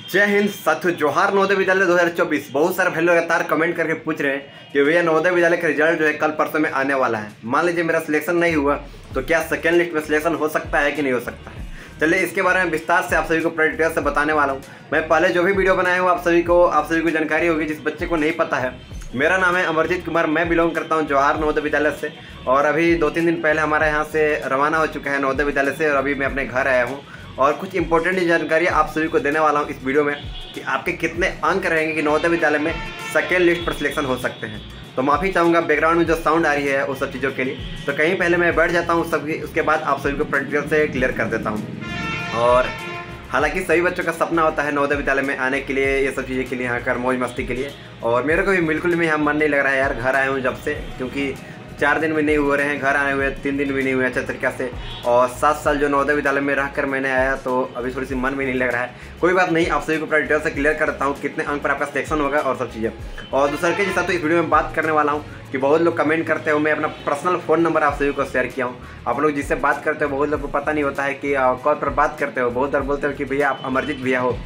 जय हिंद साथियों, जोहार नवोदय विद्यालय 2024। बहुत सारे भाई लगातार कमेंट करके पूछ रहे हैं कि भैया नवोदय विद्यालय का रिजल्ट जो है कल परसों में आने वाला है। मान लीजिए मेरा सिलेक्शन नहीं हुआ तो क्या सेकेंड लिस्ट में सिलेक्शन हो सकता है कि नहीं हो सकता है। चलिए इसके बारे में विस्तार से आप सभी को पूरी डिटेल से बताने वाला हूँ। मैं पहले जो भी वीडियो बनाया हूँ आप सभी को जानकारी होगी। जिस बच्चे को नहीं पता है, मेरा नाम है अमरजीत कुमार, मैं बिलोंग करता हूँ जोहार नवोदय विद्यालय से। और अभी 2-3 दिन पहले हमारे यहाँ से रवाना हो चुका है नवोदय विद्यालय से, और अभी मैं अपने घर आया हूँ और कुछ इंपॉर्टेंट जानकारी आप सभी को देने वाला हूँ इस वीडियो में कि आपके कितने अंक रहेंगे कि नवोदय विद्यालय में सेकेंड लिस्ट पर सिलेक्शन हो सकते हैं। तो माफ़ी चाहूँगा बैकग्राउंड में जो साउंड आ रही है उस सब चीज़ों के लिए। तो कहीं पहले मैं बैठ जाता हूँ उसके बाद आप सभी को प्रैक्टिकल से क्लियर कर देता हूँ। और हालांकि सभी बच्चों का सपना होता है नवोदय विद्यालय में आने के लिए, ये सब चीज़ें के लिए, यहाँ कर मौज मस्ती के लिए। और मेरे को भी बिल्कुल भी यहाँ मन नहीं लग रहा है यार, घर आया हूँ जब से, क्योंकि 4 दिन भी नहीं हो रहे हैं घर आए हुए, 3 दिन भी नहीं हुए अच्छे तरीक़े से। और 7 साल जो नवोदय विद्यालय में रहकर मैंने आया, तो अभी थोड़ी सी मन भी नहीं लग रहा है। कोई बात नहीं, आप सभी को पूरा डिटेल से क्लियर करता हूँ कितने अंक पर आपका सिलेक्शन होगा और सब चीज़ें। और दूसरे के साथ तो इस वीडियो में बात करने वाला हूँ कि बहुत लोग कमेंट करते हो, मैं अपना पर्सनल फ़ोन नंबर आप सभी को शेयर किया हूँ। आप लोग जिससे बात करते हो बहुत लोग को पता नहीं होता है कि कॉल पर बात करते हो, बहुत बार बोलते हो कि भैया आप अमरजीत भैया हो।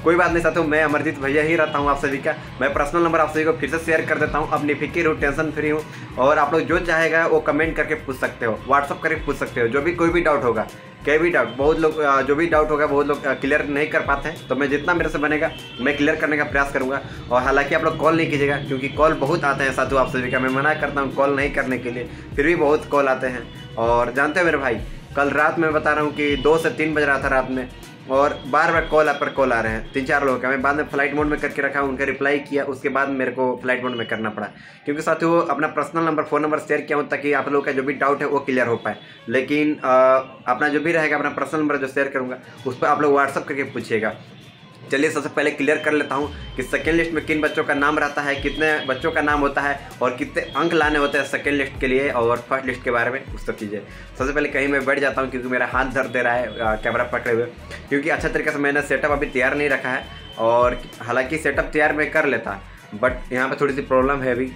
कोई बात नहीं साथियों, मैं अमरजीत भैया ही रहता हूँ आप सभी का। मैं पर्सनल नंबर आप सभी को फिर से शेयर कर देता हूँ। अपनी फिक्र हूँ, टेंशन फ्री हूँ। और आप लोग जो चाहेगा वो कमेंट करके पूछ सकते हो, व्हाट्सअप करके पूछ सकते हो, जो भी कोई भी डाउट होगा, कोई भी डाउट। बहुत लोग जो भी डाउट होगा बहुत लोग क्लियर नहीं कर पाते हैं, तो मैं जितना मेरे से बनेगा मैं क्लियर करने का प्रयास करूँगा। और हालांकि आप लोग कॉल नहीं कीजिएगा, क्योंकि कॉल बहुत आते हैं साथियों आप सभी का। मैं मना करता हूँ कॉल नहीं करने के लिए, फिर भी बहुत कॉल आते हैं। और जानते हो मेरे भाई, कल रात में बता रहा हूँ कि 2 से 3 बज रहा था रात में, और बार बार कॉल आ रहे हैं 3-4 लोगों का। मैं बाद में फ्लाइट मोड में करके रखा, उनका रिप्लाई किया, उसके बाद मेरे को फ्लाइट मोड में करना पड़ा, क्योंकि साथियों अपना personal number phone number share किया हूँ ताकि आप लोगों का जो भी डाउट है वो क्लियर हो पाए। लेकिन अपना जो भी रहेगा, अपना पर्सनल नंबर जो शेयर करूँगा उस पर आप लोग व्हाट्सअप करके पूछिएगा। चलिए सबसे पहले क्लियर कर लेता हूँ कि सेकेंड लिस्ट में किन बच्चों का नाम रहता है, कितने बच्चों का नाम होता है, और कितने अंक लाने होते हैं सेकेंड लिस्ट के लिए, और फर्स्ट लिस्ट के बारे में उस सब चीज़ें। सबसे पहले कहीं मैं बैठ जाता हूँ, क्योंकि मेरा हाथ दर्द दे रहा है कैमरा पकड़े हुए, क्योंकि अच्छा तरीके से मैंने सेटअप अभी तैयार नहीं रखा है। और हालांकि सेटअप तैयार मैं कर लेता, बट यहाँ पर थोड़ी सी प्रॉब्लम है, अभी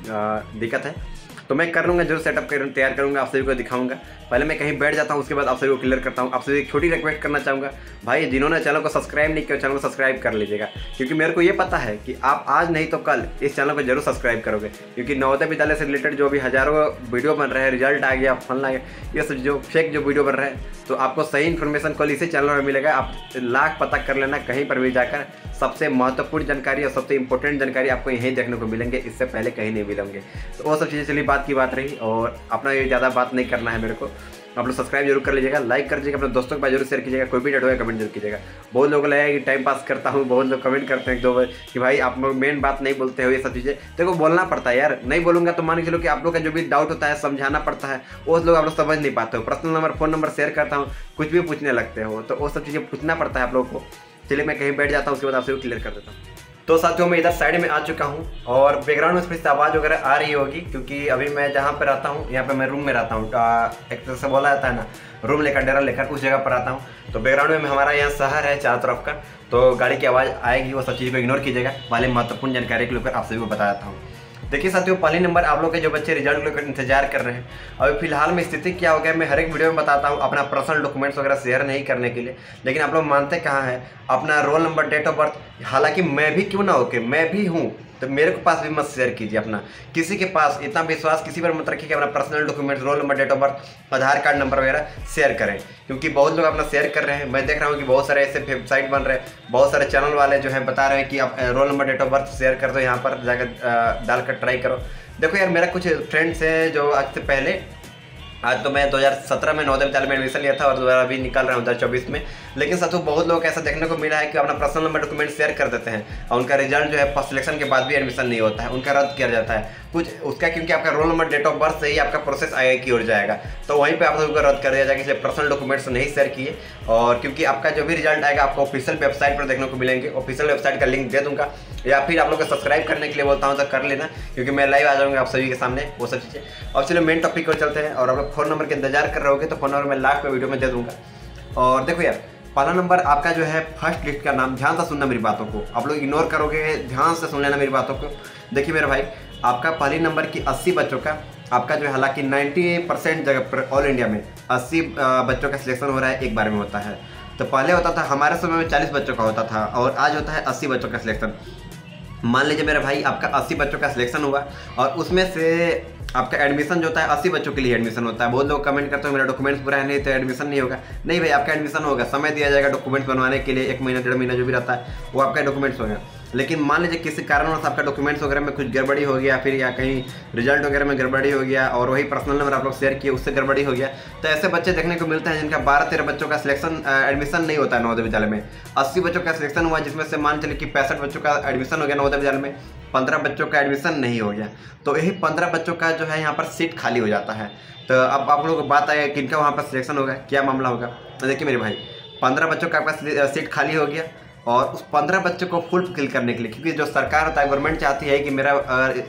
दिक्कत है। तो मैं कर लूँगा, जरूर सेटअप तैयार करूँगा, आप सभी को दिखाऊंगा। पहले मैं कहीं बैठ जाता हूँ, उसके बाद आप सभी को क्लियर करता हूँ। आप सभी एक छोटी रिक्वेस्ट करना चाहूँगा, भाई जिन्होंने चैनल को सब्सक्राइब नहीं किया चैनल को सब्सक्राइब कर लीजिएगा, क्योंकि मेरे को ये पता है कि आप आज नहीं तो कल इस चैनल को जरूर सब्सक्राइब करोगे। क्योंकि नवोदय विद्यालय से रिलेटेड जो भी हज़ारों वीडियो बन रहे हैं, रिजल्ट आ गया, फल आ गया, ये सब जो फेक जो वीडियो बन रहे हैं, तो आपको सही इन्फॉर्मेशन कल इसी चैनल में मिलेगा। आप लाख पता कर लेना, कहीं पर भी जाकर सबसे महत्वपूर्ण जानकारी और सबसे इंपॉर्टेंट जानकारी आपको यहीं देखने को मिलेंगे, इससे पहले कहीं नहीं मिलेंगे। तो वो सब चीज़ें चलिए बात की बात रही, और अपना ये ज़्यादा बात नहीं करना है मेरे को। आप लोग सब्सक्राइब जरूर कर लीजिएगा, लाइक कर दीजिएगा, अपने दोस्तों के पास जरूर शेयर कीजिएगा। कोई भी डाउट होगा कमेंट जरूर कीजिएगा। बहुत लोग लगेगा कि टाइम पास करता हूँ, बहुत लोग कमेंट करते हैं 1-2 बार कि भाई आप लोग मेन बात नहीं बोलते हो, ये सब चीज़ें देखो बोलना पड़ता है यार। नहीं बोलूँगा तो मान के चलो कि आप लोग का जो भी डाउट होता है समझाना पड़ता है, वो लोग आप लोग समझ नहीं पाते हो। Personal number phone number share करता हूँ, कुछ भी पूछने लगते हो, तो वो सब चीज़ें पूछना पड़ता है आप लोग को। चलिए मैं कहीं बैठ जाता हूँ, उसके बाद आपसे क्लियर कर देता हूँ। तो साथियों मैं इधर साइड में आ चुका हूँ, और बैकग्राउंड में थोड़ी सी आवाज़ वगैरह आ रही होगी, क्योंकि अभी मैं जहाँ पर रहता हूँ, यहाँ पे मैं रूम में रहता हूँ। एक तरह से बोला जाता है ना, रूम लेकर डेरा लेकर उस जगह पर रहता हूँ। तो बैकग्राउंड में हमारा यहाँ शहर है चारों तरफ का, तो गाड़ी की आवाज़ आएगी, वो सब चीज़ को इग्नोर कीजिएगा। पहले महत्वपूर्ण जानकारी के लेकर आप सभी को बता देता हूँ। देखिए साथियों, पहले नंबर आप लोग के जो बच्चे रिजल्ट को लेकर इंतजार कर रहे हैं, अभी फिलहाल में स्थिति क्या हो गया मैं हर एक वीडियो में बताता हूँ, अपना पर्सनल डॉक्यूमेंट्स वगैरह शेयर नहीं करने के लिए। लेकिन आप लोग मानते कहाँ हैं, अपना roll number date of birth, हालांकि मैं भी क्यों ना हो के मैं भी हूँ, तो मेरे को पास भी मत शेयर कीजिए। अपना किसी के पास इतना विश्वास किसी पर मत रखिए कि अपना personal documents, roll number date of birth, Aadhaar card number वगैरह शेयर करें, क्योंकि बहुत लोग अपना शेयर कर रहे हैं। मैं देख रहा हूँ कि बहुत सारे ऐसे वेबसाइट बन रहे हैं, बहुत सारे चैनल वाले जो है बता रहे हैं कि आप roll number date of birth share कर दो, यहाँ पर जाकर डालकर ट्राई करो। देखो यार, मेरा कुछ फ्रेंड्स हैं जो आज से पहले, आज तो मैं 2017 में नवोदय विद्यालय में एडमिशन लिया था, और दोबारा अभी निकल रहा हूँ 2024 में। लेकिन साथियों बहुत लोग ऐसा देखने को मिला है कि अपना पर्सनल नंबर डॉक्यूमेंट शेयर कर देते हैं, और उनका रिजल्ट जो है फर्स्ट सिलेक्शन के बाद भी एडमिशन नहीं होता है, उनका रद्द किया जाता है कुछ उसका, क्योंकि आपका roll number date of birth से ही आपका प्रोसेस आगे की ओर जाएगा, तो वहीं पे आप लोगों को रद्द कर दिया जाएगा। इसलिए पर्सनल डॉक्यूमेंट्स नहीं शेयर किए, और क्योंकि आपका जो भी रिजल्ट आएगा आपको ऑफिशियल वेबसाइट पर देखने को मिलेंगे। ऑफिशियल वेबसाइट का लिंक दे दूँगा, या फिर आप लोग को सब्सक्राइब करने के लिए बोलता हूँ तो कर लेना, क्योंकि मैं लाइव आ जाऊँगा आप सभी के सामने, वो सब चीज़ें। और चलो मेन टॉपिक पर चलते हैं, और आप लोग फ़ोन नंबर के इंतजार कर रहे होगे तो फ़ोन नंबर मैं लास्ट में वीडियो में दे दूँगा। और देखो यार, पहला नंबर आपका जो है फर्स्ट लिस्ट का नाम, ध्यान से सुनना मेरी बातों को, आप लोग इग्नोर करोगे, ध्यान से सुन लेना मेरी बातों को। देखिए मेरे भाई, आपका पहली नंबर की 80 बच्चों का आपका जो है, हालांकि 90% जगह पर ऑल इंडिया में 80 बच्चों का सिलेक्शन हो रहा है, एक बार में होता है। तो पहले होता था हमारे समय में 40 बच्चों का होता था और आज होता है 80 बच्चों का सिलेक्शन। मान लीजिए मेरा भाई आपका 80 बच्चों का सिलेक्शन हुआ और उसमें से आपका एडमिशन जो होता है 80 बच्चों के लिए एडमिशन होता है। बहुत लोग कमेंट करते हो मेरा डॉक्यूमेंट्स पूरा है नहीं तो एडमिशन नहीं होगा। नहीं भाई, आपका एडमिशन होगा, समय दिया जाएगा डॉक्यूमेंट्स बनवाने के लिए, 1 महीना 1.5 महीना जो भी रहता है वो आपका डॉक्यूमेंट्स होगा। लेकिन मान लीजिए किसी कारणवश आपका डॉक्यूमेंट्स वगैरह में कुछ गड़बड़ी हो गया, फिर या कहीं रिजल्ट वगैरह में गड़बड़ी हो गया और वही पर्सनल नंबर आप लोग शेयर किए उससे गड़बड़ी हो गया, तो ऐसे बच्चे देखने को मिलते हैं जिनका 12-13 बच्चों का सिलेक्शन एडमिशन नहीं होता है नवोदय विद्यालय में। 80 बच्चों का सिलेक्शन हुआ जिसमें से मान चलिए कि 65 बच्चों का एडमिशन हो गया नवोदय विद्यालय में, 15 बच्चों का एडमिशन नहीं हो गया। तो यही 15 बच्चों का जो है यहाँ पर सीट खाली हो जाता है। तो अब आप लोगों को बात आएगा किनका वहाँ पर सिलेक्शन होगा, क्या मामला होगा। तो देखिए मेरे भाई, 15 बच्चों का आपका सीट खाली हो गया और उस 15 बच्चों को फुलफिल करने के लिए, क्योंकि जो सरकार होता है गवर्नमेंट चाहती है कि मेरा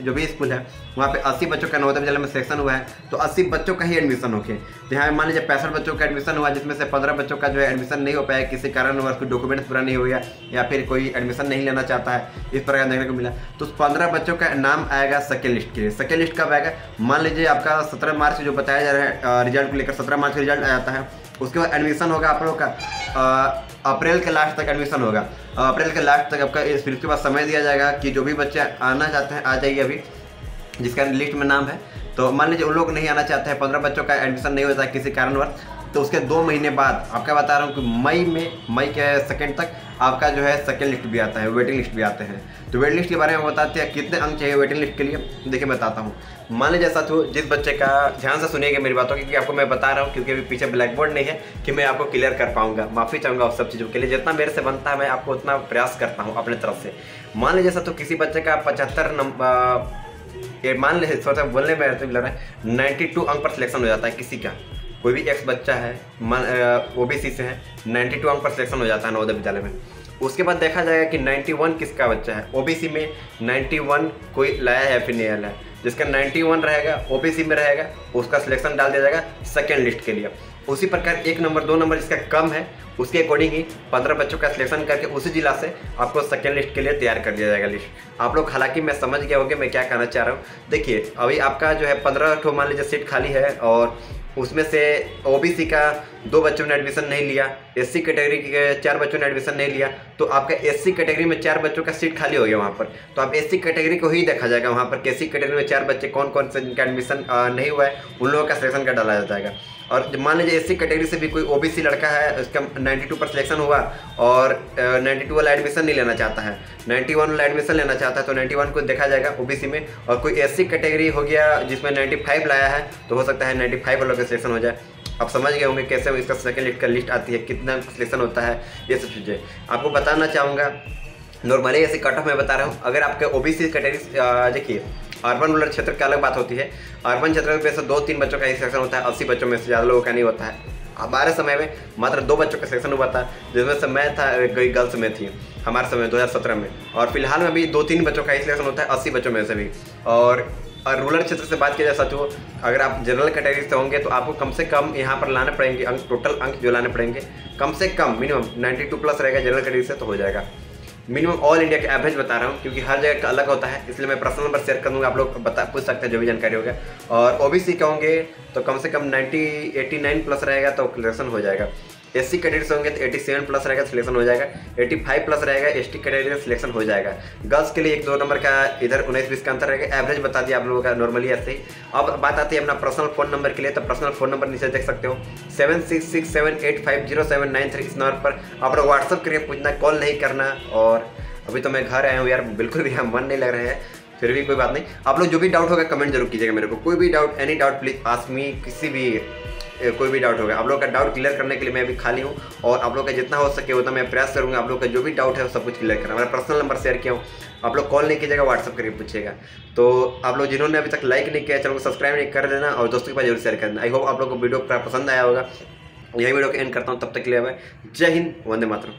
जो भी स्कूल है वहाँ पे 80 बच्चों का नवोदय विद्यालय में सिलेक्शन हुआ है तो 80 बच्चों का ही एडमिशन हो गया। यहाँ मान लीजिए 65 बच्चों का एडमिशन हुआ जिसमें से 15 बच्चों का जो है एडमिशन नहीं हो पाया, किसी कारणवश कोई डॉक्यूमेंट्स पूरा नहीं हो गया या फिर कोई एडमिशन नहीं लेना चाहता है, इस प्रकार देखने को मिला। तो उस 15 बच्चों का नाम आएगा सेकेंड लिस्ट के लिए। सेकेंड लिस्ट कब आएगा, मान लीजिए आपका 17 मार्च जो बताया जा रहा है रिजल्ट को लेकर, 17 मार्च का रिजल्ट आ जाता है, उसके बाद एडमिशन होगा आप लोगों का अप्रैल के लास्ट तक एडमिशन होगा। अप्रैल के लास्ट तक आपका फिर उसके बाद समय दिया जाएगा कि जो भी बच्चे आना चाहते हैं आ जाइए अभी जिसका लिस्ट में नाम है। तो मान लीजिए उन लोग नहीं आना चाहते हैं, 15 बच्चों का एडमिशन नहीं होता है किसी कारणवश, तो उसके 2 महीने बाद आपका बता रहा हूँ कि मई के सेकेंड तक आपका जो है सेकेंड लिस्ट भी आता है, वेटिंग लिस्ट भी आते हैं। तो वेटिंग लिस्ट के बारे में बताते हैं कितने अंक चाहिए वेटिंग लिस्ट के लिए, देखिए बताता हूँ। मान लीजिए साथियों, जिस बच्चे का, ध्यान से सुनिएगा मेरी बातों क्योंकि आपको मैं बता रहा हूँ, क्योंकि अभी पीछे ब्लैक बोर्ड नहीं है कि मैं आपको क्लियर कर पाऊंगा, माफ़ी चाहूँगा उस सब चीज़ों के लिए। जितना मेरे से बनता है मैं आपको उतना प्रयास करता हूँ अपने तरफ से। मान लीजिए साथियों, किसी बच्चे का 75 नंबर, मान लीजिए थोड़ा सा बोलने में लग रहा है 92 अंक पर सिलेक्शन हो जाता है किसी का, कोई भी एक्स बच्चा है ओबीसी से है, 92 अंक पर सिलेक्शन हो जाता है नवोदय विद्यालय में। उसके बाद देखा जाएगा कि 91 किसका बच्चा है, ओबीसी में 91 कोई लाया है फिर नहीं आया है, जिसका 91 रहेगा ओबीसी में रहेगा उसका सिलेक्शन डाल दिया जाएगा सेकेंड लिस्ट के लिए। उसी प्रकार 1 नंबर 2 नंबर जिसका कम है उसके अकॉर्डिंग ही 15 बच्चों का सिलेक्शन करके उसी जिला से आपको सेकेंड लिस्ट के लिए तैयार कर दिया जाएगा लिस्ट। आप लोग हालांकि मैं समझ गया होंगे मैं क्या कहना चाह रहा हूँ। देखिए अभी आपका जो है 15 ठो मान लीजिए सीट खाली है और उसमें से ओबीसी का 2 बच्चों ने एडमिशन नहीं लिया, एससी कैटेगरी के 4 बच्चों ने एडमिशन नहीं लिया, तो आपका एससी कैटेगरी में 4 बच्चों का सीट खाली हो गया वहाँ पर। तो आप एससी कैटेगरी को ही देखा जाएगा वहाँ पर, एससी कैटेगरी में 4 बच्चे कौन कौन से जिनका एडमिशन नहीं हुआ है उन लोगों का सिलेक्शन कर डाला जाएगा। और मान लीजिए एससी कैटेगरी से भी कोई ओबीसी लड़का है, उसका 92 पर सिलेक्शन हुआ और 92 वाला एडमिशन नहीं लेना चाहता है, 91 वाला एडमिशन लेना चाहता है, तो 91 को देखा जाएगा ओबीसी में। और कोई एससी कैटेगरी हो गया जिसमें 95 लाया है तो हो सकता है 95 वालों का सिलेक्शन हो जाए। आप समझ गए होंगे कैसे इसका सेकेंड लिस्ट का लिस्ट आती है, कितना सिलेक्शन होता है, ये सब चीज़ें आपको बताना चाहूँगा। नॉर्मली ऐसे कट ऑफ मैं बता रहा हूँ। अगर आपके ओबीसी कैटेगरी, देखिए अर्बन रूरल क्षेत्र की अलग बात होती है, अर्बन क्षेत्र में वैसे 2-3 बच्चों का ही सिलेक्शन होता है, 80 बच्चों में से ज़्यादा लोगों का नहीं होता है। हमारे समय में मात्र 2 बच्चों का सिलेक्शन हुआ था जिसमें से मैं था, कोई गर्ल्स में थी हमारे समय 2017 में, और फिलहाल में भी 2-3 बच्चों का ही सिलेक्शन होता है 80 बच्चों में से भी। और रूरल क्षेत्र से बात किया जाए साथियों, अगर आप जनरल कैटेगरी से होंगे तो आपको कम से कम यहाँ पर लाने पड़ेंगे अंक, टोटल अंक जो लाने पड़ेंगे कम से कम मिनिमम 92 प्लस रहेगा जनरल कैटेगरी से तो हो जाएगा। मिनिमम ऑल इंडिया के एवरेज बता रहा हूँ क्योंकि हर जगह का अलग होता है, इसलिए मैं पर्सनल नंबर शेयर कर दूँगा, आप लोग पूछ सकते हैं जो भी जानकारी होगा। और ओबीसी का होंगे तो कम से कम 89 प्लस रहेगा तो सिलेक्शन हो जाएगा। एससी कैटेगरी से होंगे तो 87 प्लस रहेगा सिलेक्शन हो जाएगा, 85 प्लस रहेगा एसटी कैटेगरी में सिलेक्शन हो जाएगा। गर्ल्स के लिए 1-2 नंबर का इधर 19-20 का अंतर रहेगा, एवरेज बता दिया आप लोगों का नॉर्मली ऐसे ही। अब बात आती है अपना पर्सनल फ़ोन नंबर के लिए, तो पर्सनल फ़ोन नंबर नीचे देख सकते हो 7667850793, इस नंबर पर आप लोग व्हाट्सअप करके पूछना, कॉल नहीं करना। और अभी तो मैं घर आया हूँ यार, बिल्कुल भी मन नहीं लग रहा है, फिर भी कोई बात नहीं। आप लोग जो भी डाउट होगा कमेंट जरूर कीजिएगा मेरे को, कोई भी doubt, any doubt please ask me, किसी भी कोई भी डाउट होगा। आप लोग का डाउट क्लियर करने के लिए मैं अभी खाली हूँ और आप लोग का जितना हो सके उतना मैं प्रयास करूँगा आप लोग का जो भी डाउट है वो सब कुछ क्लियर करना। मेरा पर्सनल नंबर शेयर किया हूँ, आप लोग कॉल नहीं कीजिएगा, व्हाट्सअप करके पूछिएगा। तो आप लोग जिन्होंने अभी तक लाइक नहीं किया चैनल को सब्सक्राइब नहीं कर देना और दोस्तों के पास जरूर शेयर कर देना। आई होप आप लोग को वीडियो पसंद आया होगा। यही वीडियो को एंड करता हूँ, तब तक के लिए जय हिंद, वंदे मातरम।